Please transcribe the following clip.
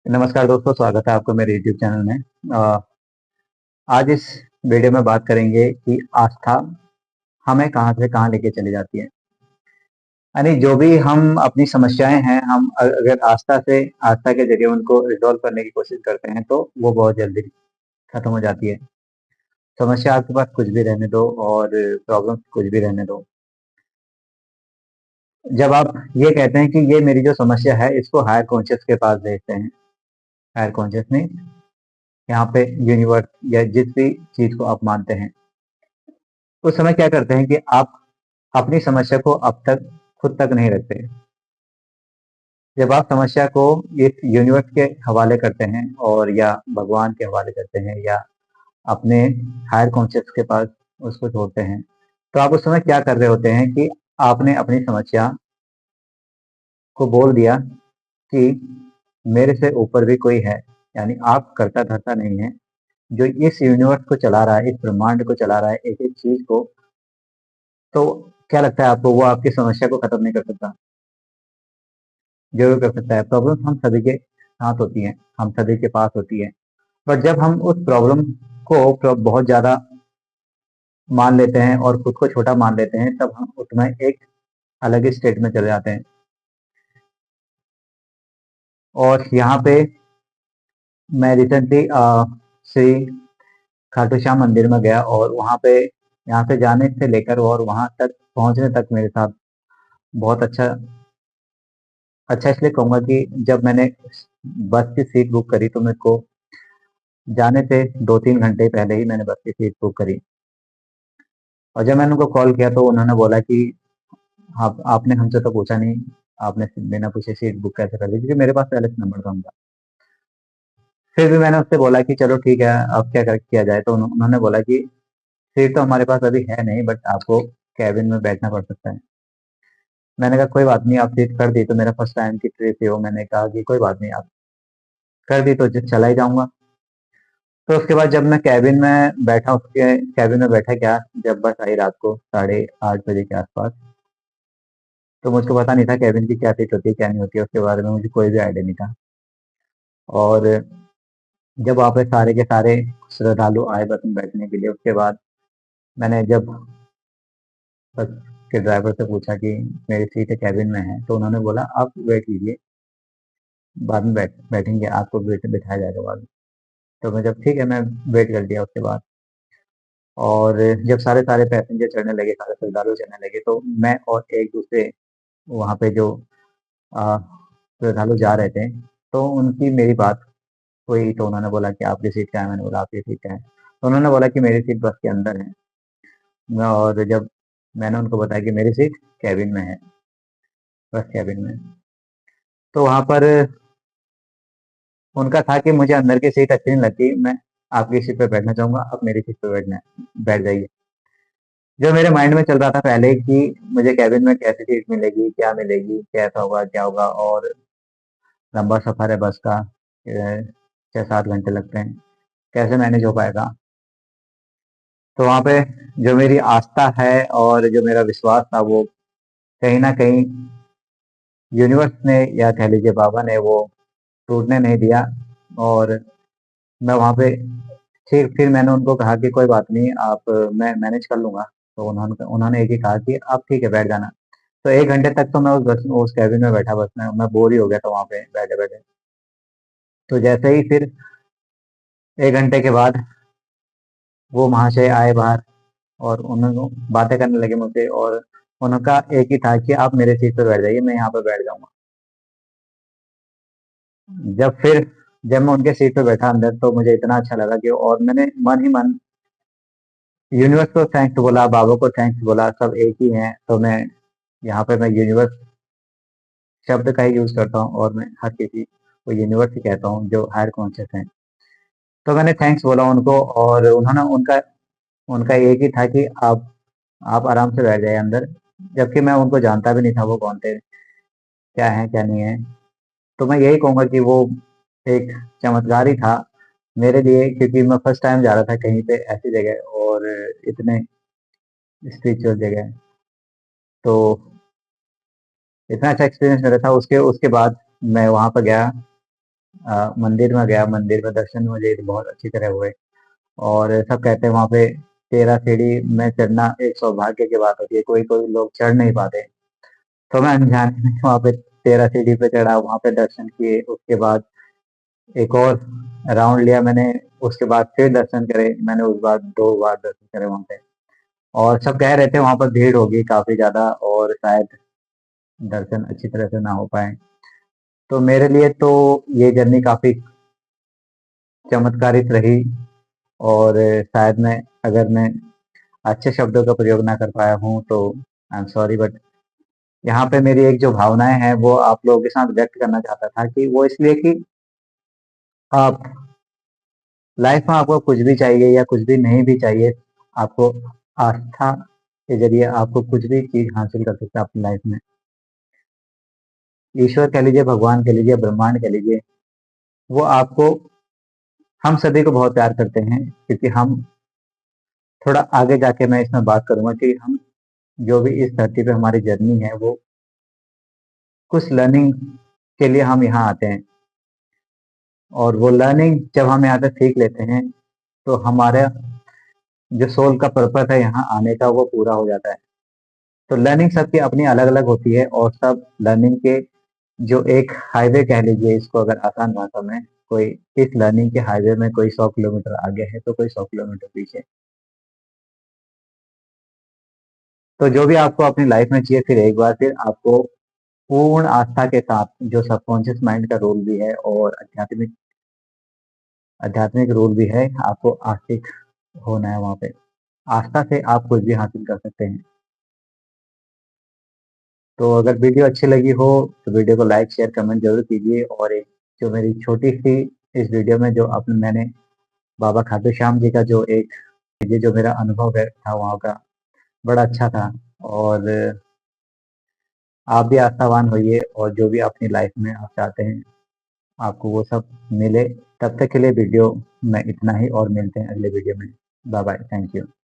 नमस्कार दोस्तों, स्वागत है आपका मेरे YouTube चैनल में। आज इस वीडियो में बात करेंगे कि आस्था हमें कहाँ से कहाँ लेके चली जाती है। यानी जो भी हम अपनी समस्याएं हैं, हम अगर आस्था के जरिए उनको रिजॉल्व करने की कोशिश करते हैं, तो वो बहुत जल्दी खत्म हो जाती है। समस्या आपके पास कुछ भी रहने दो और प्रॉब्लम कुछ भी रहने दो, जब आप ये कहते हैं कि ये मेरी जो समस्या है, इसको हायर कॉन्शियस के पास भेजते हैं। हायर कॉन्शियस में यहाँ पे यूनिवर्स या जिस भी चीज को आप मानते हैं, उस समय क्या करते हैं कि आप अपनी समस्या को अब तक खुद तक नहीं रखते। जब आप समस्या को इस यूनिवर्स के हवाले करते हैं और या भगवान के हवाले करते हैं या अपने हायर कॉन्शियस के पास उसको छोड़ते हैं, तो आप उस समय क्या कर रहे होते हैं कि आपने अपनी समस्या को बोल दिया कि मेरे से ऊपर भी कोई है। यानी आप करता धरता नहीं है, जो इस यूनिवर्स को चला रहा है, इस ब्रह्मांड को चला रहा है, एक एक चीज को। तो क्या लगता है आपको, वो आपकी समस्या को खत्म नहीं कर सकता? जरूर कर सकता है। प्रॉब्लम हम सभी के साथ होती हैं, हम सभी के पास होती है। पर जब हम उस प्रॉब्लम को बहुत ज्यादा मान लेते हैं और खुद को छोटा मान लेते हैं, तब हम उसमें एक अलग ही स्टेट में चले जाते हैं। और यहाँ पे मैं रिसेंटली श्री खाटू श्याम मंदिर में गया, और वहाँ पे यहाँ से जाने से लेकर और वहाँ तक पहुँचने तक मेरे साथ बहुत अच्छा अच्छा इसलिए कहूँगा कि जब मैंने बस की सीट बुक करी, तो मेरे को जाने से 2-3 घंटे पहले ही मैंने बस की सीट बुक करी। और जब मैंने उनको कॉल किया, तो उन्होंने बोला कि आप आपने हमसे तो पूछा नहीं, आपने बिना पूछे सीट बुक कैसे कर दी, क्योंकि मेरे पास पहले से नंबर था उनका। फिर भी मैंने उससे बोला कि चलो ठीक है, अब क्या किया जाए। तो उन्होंने बोला कि सीट तो हमारे पास अभी है नहीं, बट आपको कैबिन में बैठना पड़ सकता है। मैंने कहा कोई बात नहीं, आप सीट कर दी तो मेरा फर्स्ट टाइम की ट्रिप थी वो। मैंने कहा कि कोई बात नहीं, आप कर दी तो चला ही जाऊंगा। तो उसके बाद जब मैं कैबिन में बैठा, उसके कैबिन में बैठा क्या, जब बस आई रात को 8:30 बजे के आसपास, तो मुझको पता नहीं था कैबिन की क्या सीट होती है, क्या नहीं होती है, उसके बारे में मुझे कोई भी आइडिया नहीं था। और जब वहाँ पे सारे के सारे श्रद्धालु आए बस में बैठने के लिए, उसके बाद मैंने जब बस के ड्राइवर से पूछा कि मेरी सीट कैबिन में है, तो उन्होंने बोला आप वेट कीजिए, बाद में बैठेंगे, आपको बिठाया जाएगा बाद में। तो मैं जब ठीक है, मैं वेट कर लिया उसके बाद। और जब सारे सारे पैसेंजर चढ़ने लगे, सारे श्रद्धालु चढ़ने लगे, तो मैं और एक दूसरे वहाँ पे जो अ, श्रद्धालु जा रहे थे, तो उनकी मेरी बात हुई। तो उन्होंने बोला कि आपकी सीट क्या है, मैंने बोला आपकी सीट क्या है। तो उन्होंने बोला कि मेरी सीट बस के अंदर है। और जब मैंने उनको बताया कि मेरी सीट कैबिन में है, बस कैबिन में, तो वहाँ पर उनका था कि मुझे अंदर की सीट अच्छी नहीं लगती, मैं आपकी सीट पे बैठना चाहूंगा, आप मेरी सीट पे बैठ जाइए। जो मेरे माइंड में चल रहा था पहले कि मुझे कैबिन में कैसी सीट मिलेगी, क्या मिलेगी, कैसा होगा, क्या होगा, और लंबा सफर है बस का, 6-7 घंटे लगते हैं, कैसे मैनेज हो पाएगा। तो वहाँ पे जो मेरी आस्था है और जो मेरा विश्वास था, वो कहीं ना कहीं यूनिवर्स ने या कह लीजिए बाबा ने वो टूटने नहीं दिया। और मैं वहाँ पे फिर मैंने उनको कहा कि कोई बात नहीं, आप मैं मैनेज कर लूंगा। तो उन्होंने उन्होंने एक ही कहा कि आप ठीक है, बैठ जाना। तो 1 घंटे तक तो मैं उस कैबिन में बैठा, बस मैं बोर ही हो गया था वहाँ पे बैठे बैठे। तो जैसे ही फिर 1 घंटे के बाद वो महाशय आए बाहर, और उन्होंने बातें करने लगे मुझसे, और उनका एक ही था कि आप मेरे सीट पे बैठ जाइए, मैं यहाँ पे बैठ जाऊंगा। जब फिर जब मैं उनके सीट पे बैठा अंदर, तो मुझे इतना अच्छा लगा कि, और मैंने मन ही मन यूनिवर्स को थैंक्स बोला, बाबा को थैंक्स बोला, सब एक ही हैं। तो मैं यहाँ पे मैं यूनिवर्स शब्द का ही यूज करता हूँ, और मैं हर किसी को यूनिवर्स ही कहता हूँ जो हायर कॉन्शियस है। तो मैंने थैंक्स बोला उनको, और उन्होंने उनका उनका एक ही था कि आप आराम से बैठ जाइए अंदर। जबकि मैं उनको जानता भी नहीं था वो कौन थे, क्या है क्या नहीं है। तो मैं यही कहूंगा कि वो एक चमत्कार ही था मेरे लिए, क्योंकि मैं फर्स्ट टाइम जा रहा था कहीं पे ऐसी जगह, और इतने स्पिरिचुअल जगह। तो इतना अच्छा एक्सपीरियंस मेरा था। उसके उसके बाद मैं वहां पर गया, मंदिर में गया, मंदिर में दर्शन मुझे बहुत अच्छी तरह हुए। और सब कहते हैं वहाँ पे 13 सीढ़ी में चढ़ना एक सौभाग्य की बात होती है, कोई-कोई लोग चढ़ नहीं पाते। तो मैं अनजाने में वहाँ पे 13 सीढ़ी पे चढ़ा, वहाँ पे दर्शन किए, उसके बाद एक और राउंड लिया मैंने, उसके बाद फिर दर्शन करे, मैंने उस बार 2 बार दर्शन करे वहाँ पे। और सब कह रहे थे वहाँ पर भीड़ होगी काफ़ी ज़्यादा और शायद दर्शन अच्छी तरह से ना हो पाएँ। तो मेरे लिए तो ये जर्नी काफ़ी चमत्कारित रही। और शायद मैं अच्छे शब्दों का प्रयोग ना कर पाया हूँ तो आई एम सॉरी, बट यहाँ पे मेरी एक जो भावनाएँ हैं वो आप लोगों के साथ व्यक्त करना चाहता था कि वो इसलिए कि आप लाइफ में आपको कुछ भी चाहिए या कुछ भी नहीं भी चाहिए, आपको आस्था के ज़रिए आपको कुछ भी चीज़ हासिल कर सकते हैं अपनी लाइफ में। ईश्वर कह लीजिए, भगवान कह लीजिए, ब्रह्मांड कह लीजिए, वो आपको हम सभी को बहुत प्यार करते हैं, क्योंकि हम थोड़ा आगे जाके मैं इसमें बात करूँगा कि हम जो भी इस धरती पे हमारी जर्नी है वो कुछ लर्निंग के लिए हम यहाँ आते हैं। और वो लर्निंग जब हम यहाँ पे सीख लेते हैं तो हमारा जो सोल का पर्पस है यहाँ आने का वो पूरा हो जाता है। तो लर्निंग सबकी अपनी अलग-अलग होती है और सब लर्निंग के जो एक हाईवे कह लीजिए इसको अगर आसान भाषा में, कोई इस लर्निंग के हाईवे में कोई 100 किलोमीटर आगे है तो कोई 100 किलोमीटर पीछे। तो जो भी आपको अपनी लाइफ में चाहिए, फिर एक बार फिर आपको पूर्ण आस्था के साथ, जो सबकॉन्शियस माइंड का रोल भी है और आध्यात्मिक आध्यात्मिक रोल भी है, आपको आस्तिक होना है वहाँ पे। आस्था से आप कुछ भी हासिल कर सकते हैं। तो अगर वीडियो अच्छी लगी हो तो वीडियो को लाइक, शेयर, कमेंट ज़रूर कीजिए। और एक जो मेरी छोटी-सी इस वीडियो में जो मैंने बाबा खाटू श्याम जी का जो एक ये जो मेरा अनुभव है था वहाँ का, बड़ा अच्छा था। और आप भी आस्थावान होइए और जो भी अपनी लाइफ में आप चाहते हैं, आपको वो सब मिले। तब तक के लिए वीडियो में इतना ही और मिलते हैं अगले वीडियो में। Bye bye, thank you.